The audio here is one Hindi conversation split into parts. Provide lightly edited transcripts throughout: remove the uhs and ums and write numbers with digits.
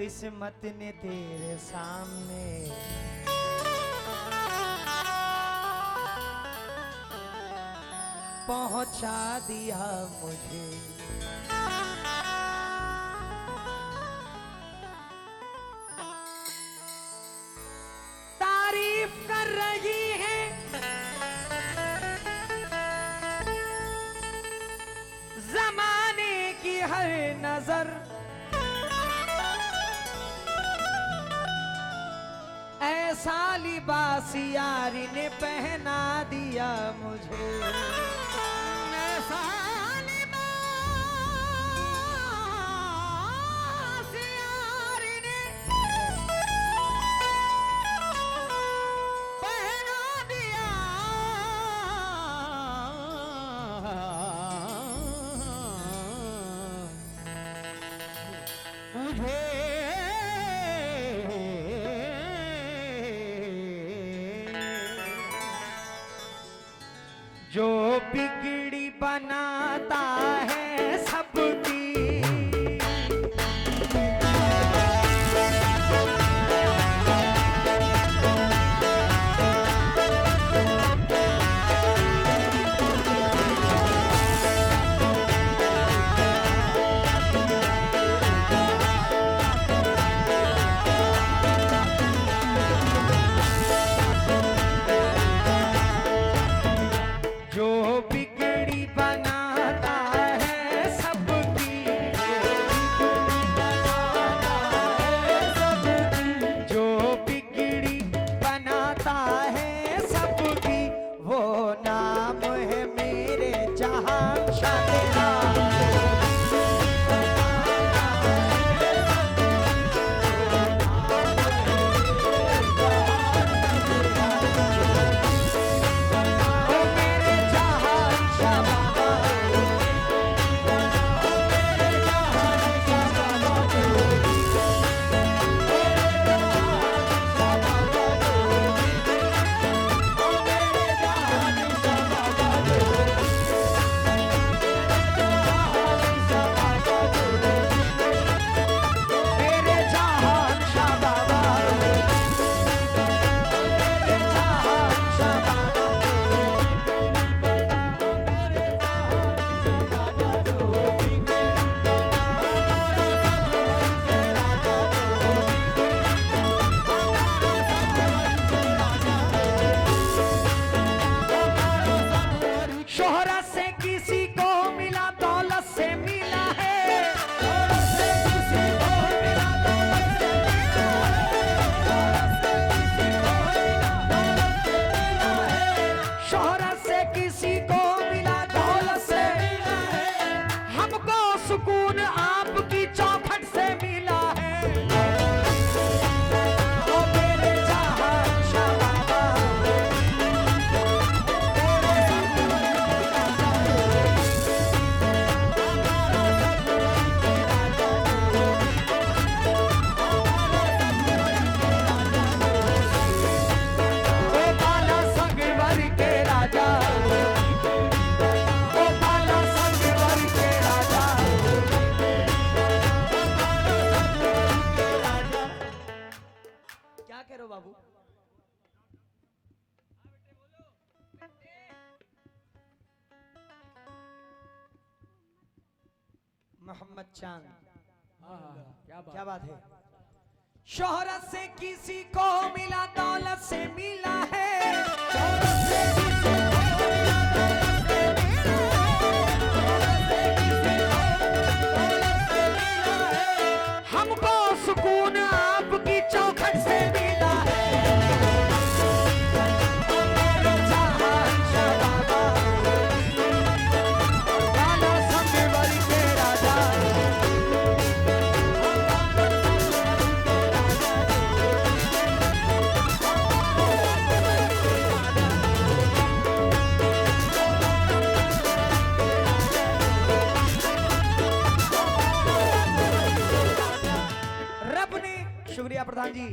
किस्मत ने तेरे सामने पहुंचा दिया मुझे। तारीफ कर रही है जमाने की हर नजर, ऐसा लिबास यारी ने पहना दिया मुझे। ऐसा लिबास यारी ने पहना दिया मुझे। जो बिगड़ी बनाता है सबकी, जो बिगड़ी बनाता है सबकी, जो बिगड़ी बनाता है सबकी, वो नाम है मेरे जहां शाह। शोहरत से किसी को मिला, दौलत से मिला है। शोहरत से किसी को मिला, दौलत से मिला है। हमको सुकून आपकी चौखट से मिला है। ओ मेरे जहां शाह बाबा, क्या कह रहे हो बाबू? मोहम्मद चांद, क्या बात है। शोहरत से किसी को मिला, दौलत से मिला है। शोहरत से किसी को मिला, दौलत से मिला है। दौलत से मिला है। हमको सुकून आपकी चौखट से मिला है। मेरे जहां शाह बाबा, काला संगवर के राजा, शुक्रिया प्रधान जी।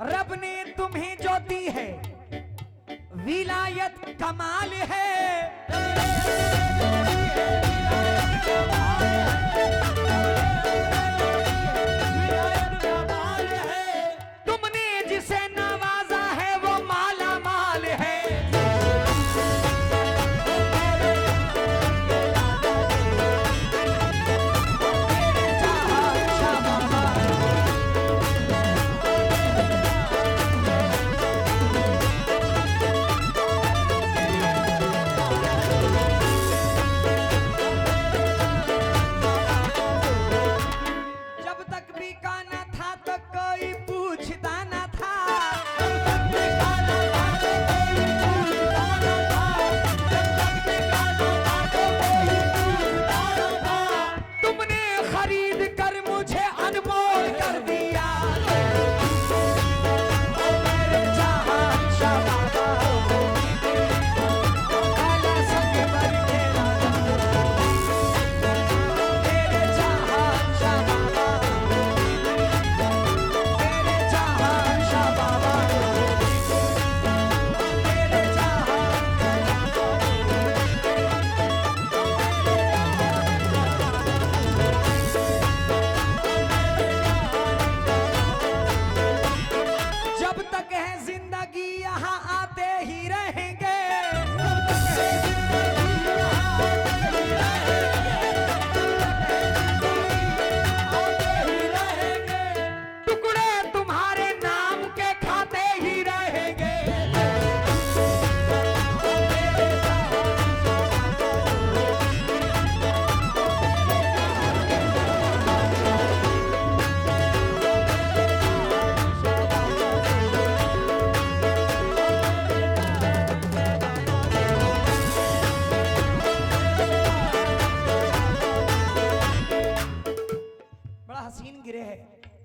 रब ने तुम्हें जो दी है विलायत कमाल है।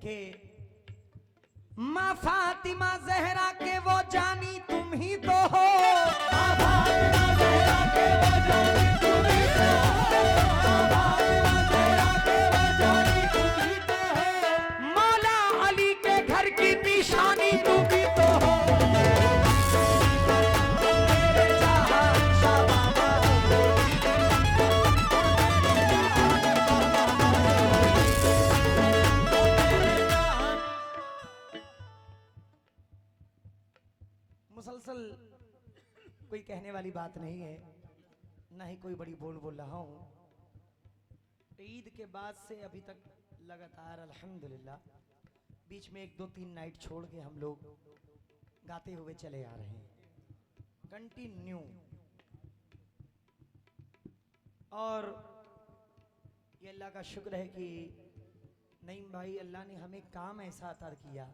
कि माँ फातिमा जहरा के वो जानी तुम ही तो हो, माँ फातिमा जहरा के वो जानी तुम ही तो हो, माँ फातिमा जहरा के वो जानी तुम ही तो हो, मौला अली के घर की निशानी तुम ही तो हो। मुसलसल कोई कहने वाली बात नहीं है, ना ही कोई बड़ी बोल रहा हूँ। ईद के बाद से अभी तक लगातार अल्हम्दुलिल्लाह बीच में 1-2-3 नाइट छोड़ के हम लोग गाते हुए चले आ रहे हैं कंटिन्यू। और ये अल्लाह का शुक्र है कि नईम भाई अल्लाह ने हमें काम ऐसा अता किया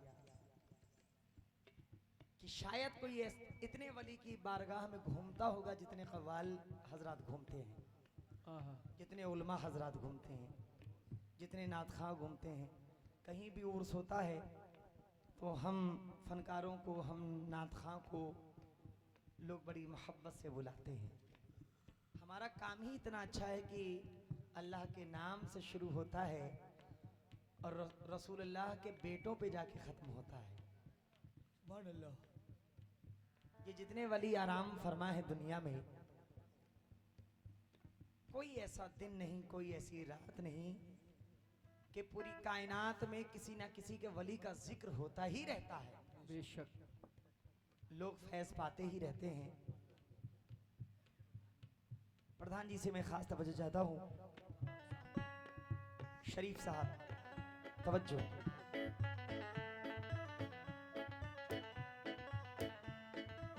कि शायद कोई इतने वली की बारगाह में घूमता होगा जितने कव्वाल हजरात घूमते हैं, जितने उलमा हजरात घूमते हैं, जितने नातखां घूमते हैं। कहीं भी उर्स होता है तो हम फनकारों को, हम नातखां को लोग बड़ी मोहब्बत से बुलाते हैं। हमारा काम ही इतना अच्छा है कि अल्लाह के नाम से शुरू होता है और रसूलुल्लाह के बेटों पे जाके ख़त्म होता है। सुभान अल्लाह। ये जितने वली आराम फरमा है दुनिया में, कोई ऐसा दिन नहीं, कोई ऐसी रात नहीं कि पूरी कायनात में किसी ना किसी के वली का जिक्र होता ही रहता है। बेशक लोग फैज़ पाते ही रहते हैं। प्रधान जी से मैं खास तवज्जो चाहता हूँ, शरीफ साहब तवज्जो।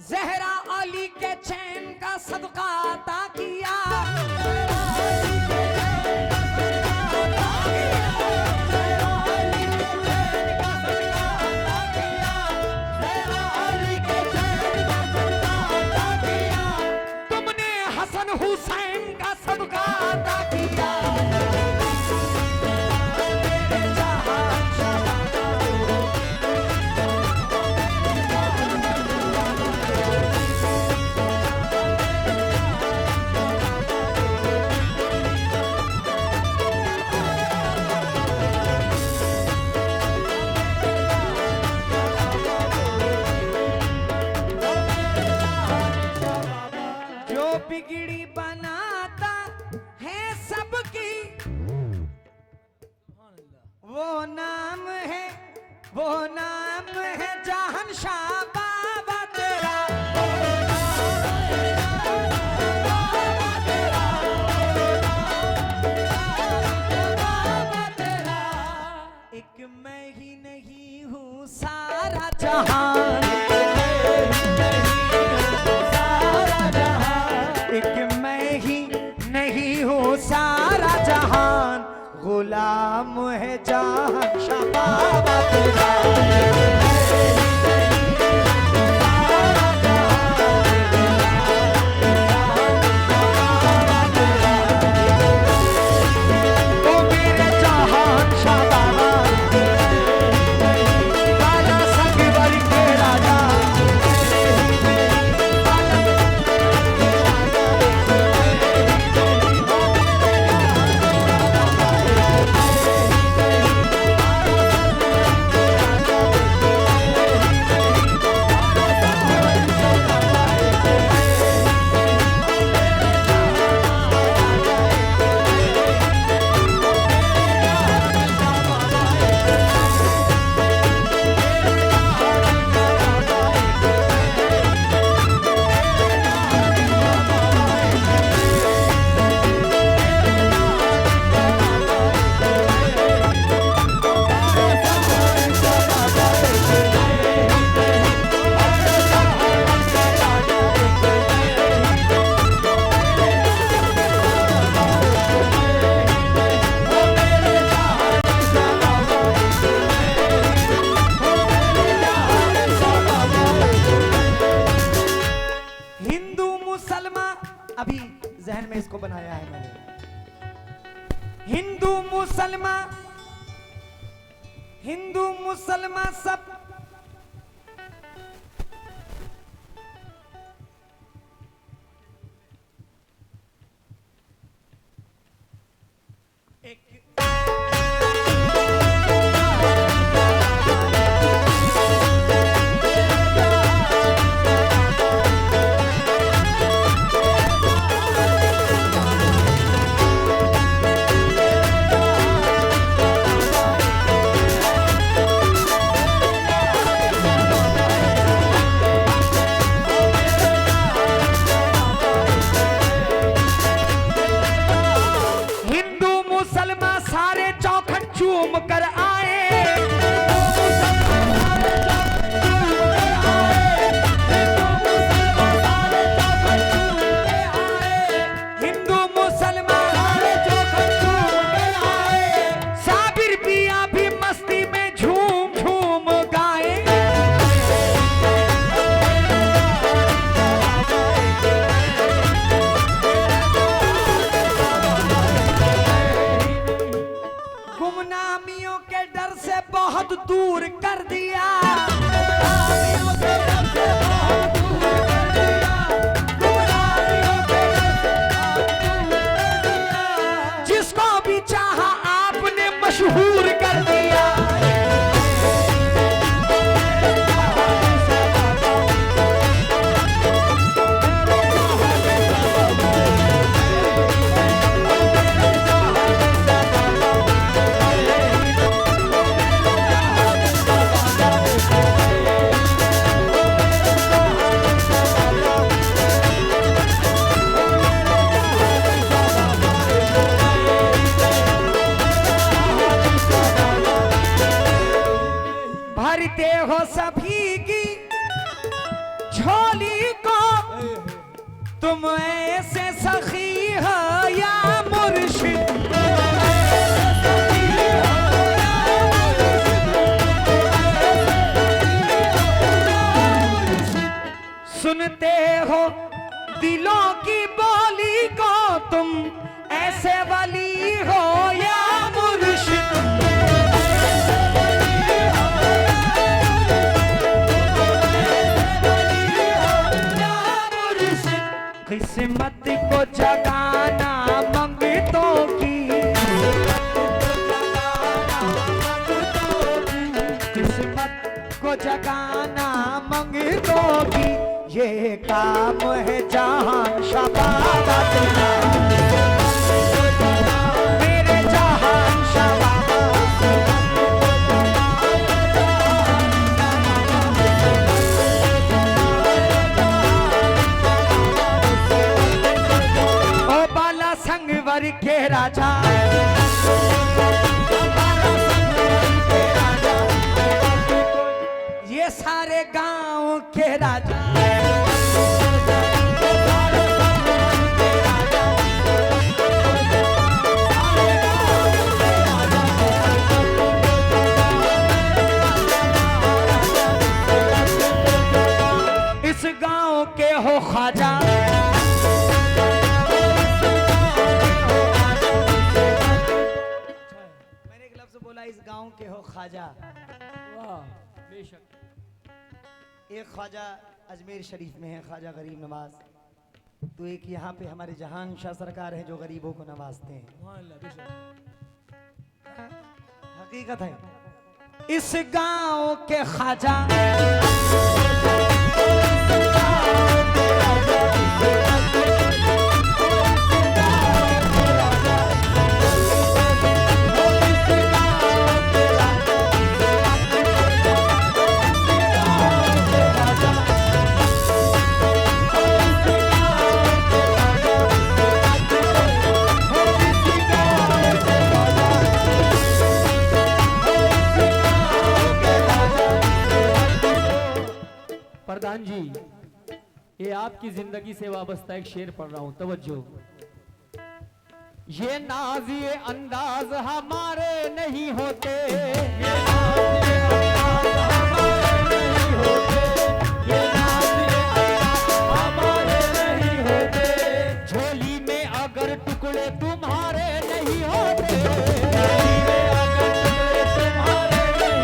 ज़हरा अली के चैन का सदका अता किया, तुमने हसन हुसैन का सदका अता किया। बिगड़ी बनाता है सबकी, वो नाम है, वो नाम है जहांशाह बाबा तेरा। एक मैं ही नहीं हूँ सारा जहान, एक मैं ही नहीं हूँ सारा जहान, गुलाम है जहांशाह बाबा तेरा। ओ मेरे जहांशाह बाबा, राजा संगवर के राजा, इसको बनाया है मैंने। हिंदू मुसलमान हिंदू मुसलमान सब चूम कर आए, हिंदू मुसलमान साबिर पिया भी मस्ती में झूम झूम गाए। गुमनामियों के डर से बहुत दूर कर दिया, जिसको भी चाहा आपने मशहूर कर दिया। भरते हो सभी की झोली को, तुम ऐसे सखी हो या मुर्शिद। सुनते हो दिलों की बोली को, तुम ऐसे वली हो या मुर्शिद। किस्मत को जगाना मंगतों की, किस्मत को जगाना मंगतों की, ये काम है जहां शबाबत का, मेरे जहां शबाबत। संगवर के राजा, ये सारे गांव के राजा, इस गांव के हो ख्वाजा। इस गांव के हो ख्वाजा। वाह बेशक। एक ख्वाजा अजमेर शरीफ में है, ख्वाजा गरीब नवाज। तो एक यहाँ पे हमारे जहान शाह सरकार है जो गरीबों को नवाजते हैं। हकीकत है इस गांव के ख्वाजा। प्रधान जी, ये आपकी जिंदगी से वाबस्ता एक शेर पढ़ रहा हूं, तवज्जो। ये नाज ये अंदाज हमारे नहीं होते, ये नाज ये अंदाज हमारे नहीं होते, ये नाज ये अंदाज हमारे नहीं होते। झोली में अगर टुकड़े तुम्हारे नहीं होते, झोली में अगर टुकड़े तुम्हारे नहीं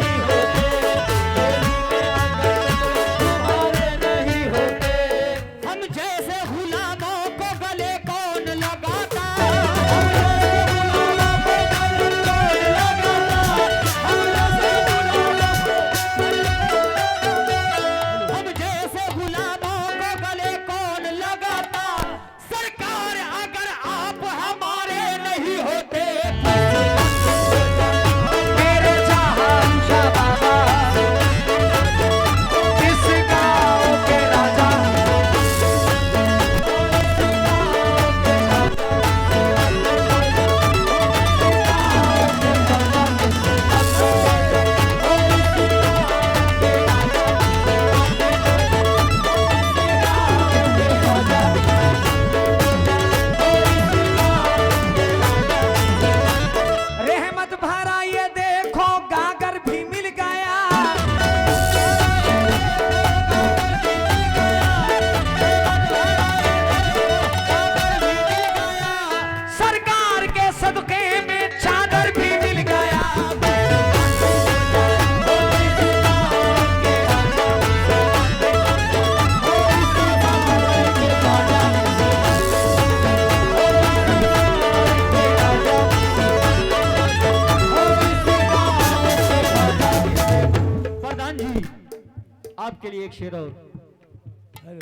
शेर और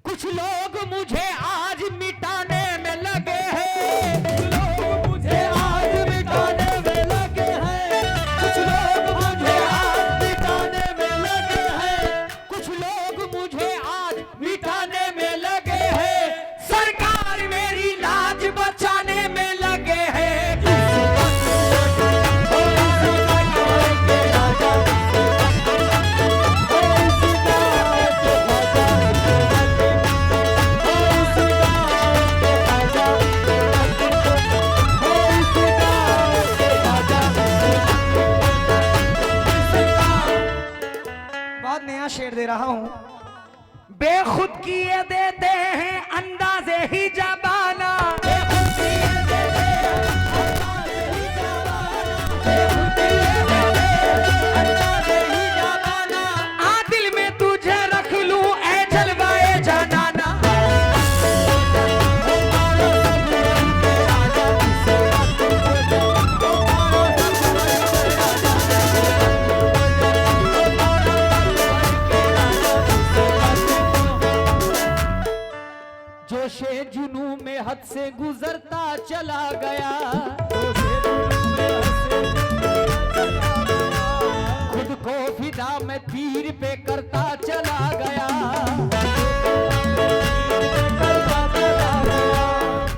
कुछ लोग मुझे आज मिटाने में लगे हैं, कुछ लोग मुझे आज मिटाने में लगे हैं, कुछ लोग मुझे आज मिटाने में लगे हैं, कुछ लोग मुझे आज मिटाने में लगे हैं, सरकार मेरी लाज बचाने में लगे हैं। बहुत नया शेर दे रहा हूं। बेखुद किए देते हैं अंदाजे ही जबाना, आदिल में तुझे रख लूं ए जलवाए जनाना। जोशे जुनू में हद से गुजरता चला गया, खुद को फिदा में तीर पे करता चला गया,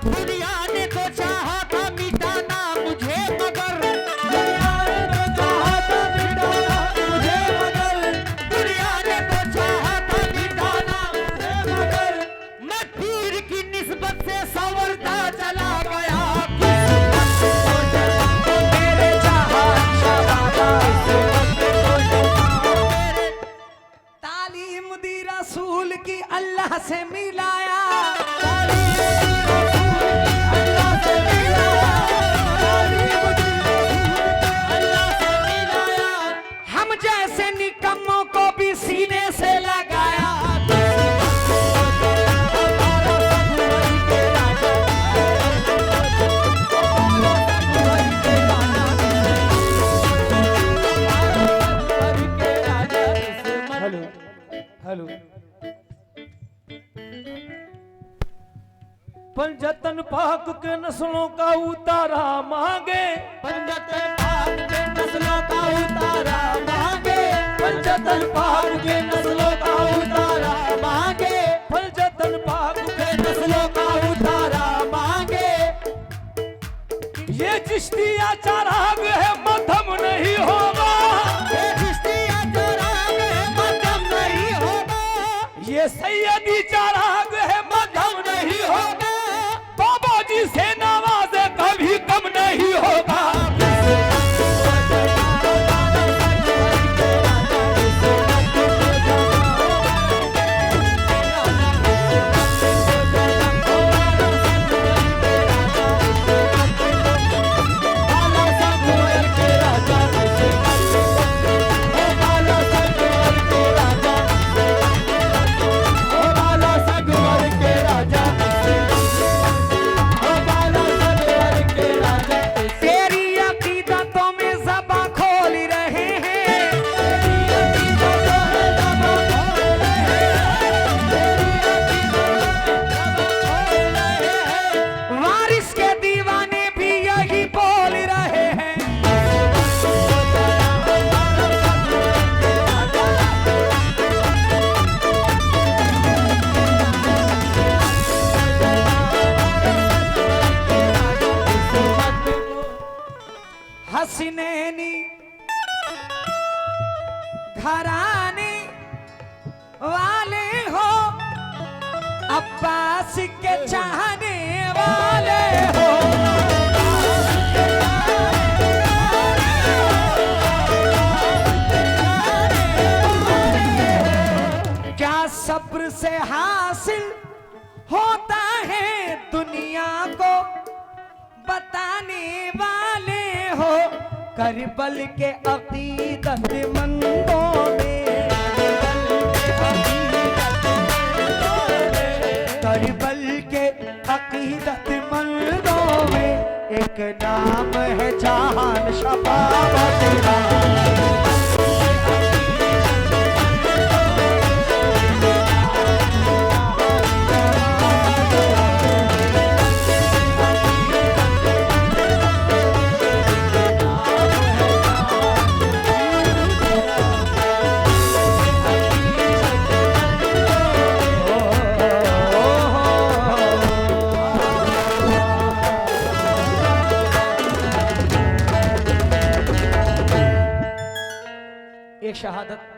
दुनिया ने तो चाहा था मिटाना मुझे मगर, दुनिया ने तो चाहा था मिटाना मुझे मगर, दुनिया ने तो चाहा था मिटाना मुझे मगर, मैं तीर की निस्बत से संवरता चला गया। मेरे जहान शबाना तालीम दी रसूल की अल्लाह से मिलाया, हम जैसे निकम्मों को भी सीने से लगाया। हेलो पंजतन पाक के नस्लों का उतारा मांगे, पंजतन पाक के नस्लों का उतारा मांगे, पंजतन पाक के नस्लों का उतारा मांगे, पंजतन पाक के नस्लों का उतारा मांगे। ये चिश्तिया चराग है मध्यम नहीं होगा, ये चिश्तिया चराग है मध्यम नहीं होगा, ये सैयदी चराग है मध्यम नहीं होगा, बाबा जी से नवाज़े कभी कम नहीं होगा। हसीनैनी घराने वाले हो, अब्बास के चाहने वाले हो, क्या सब्र से हासिल होता है दुनिया को बताने वाले हो, करबल के अकीदतमंदों में, करबल के अकीदतमंदों में एक नाम है जहान शबाना तेरा। एक शहादत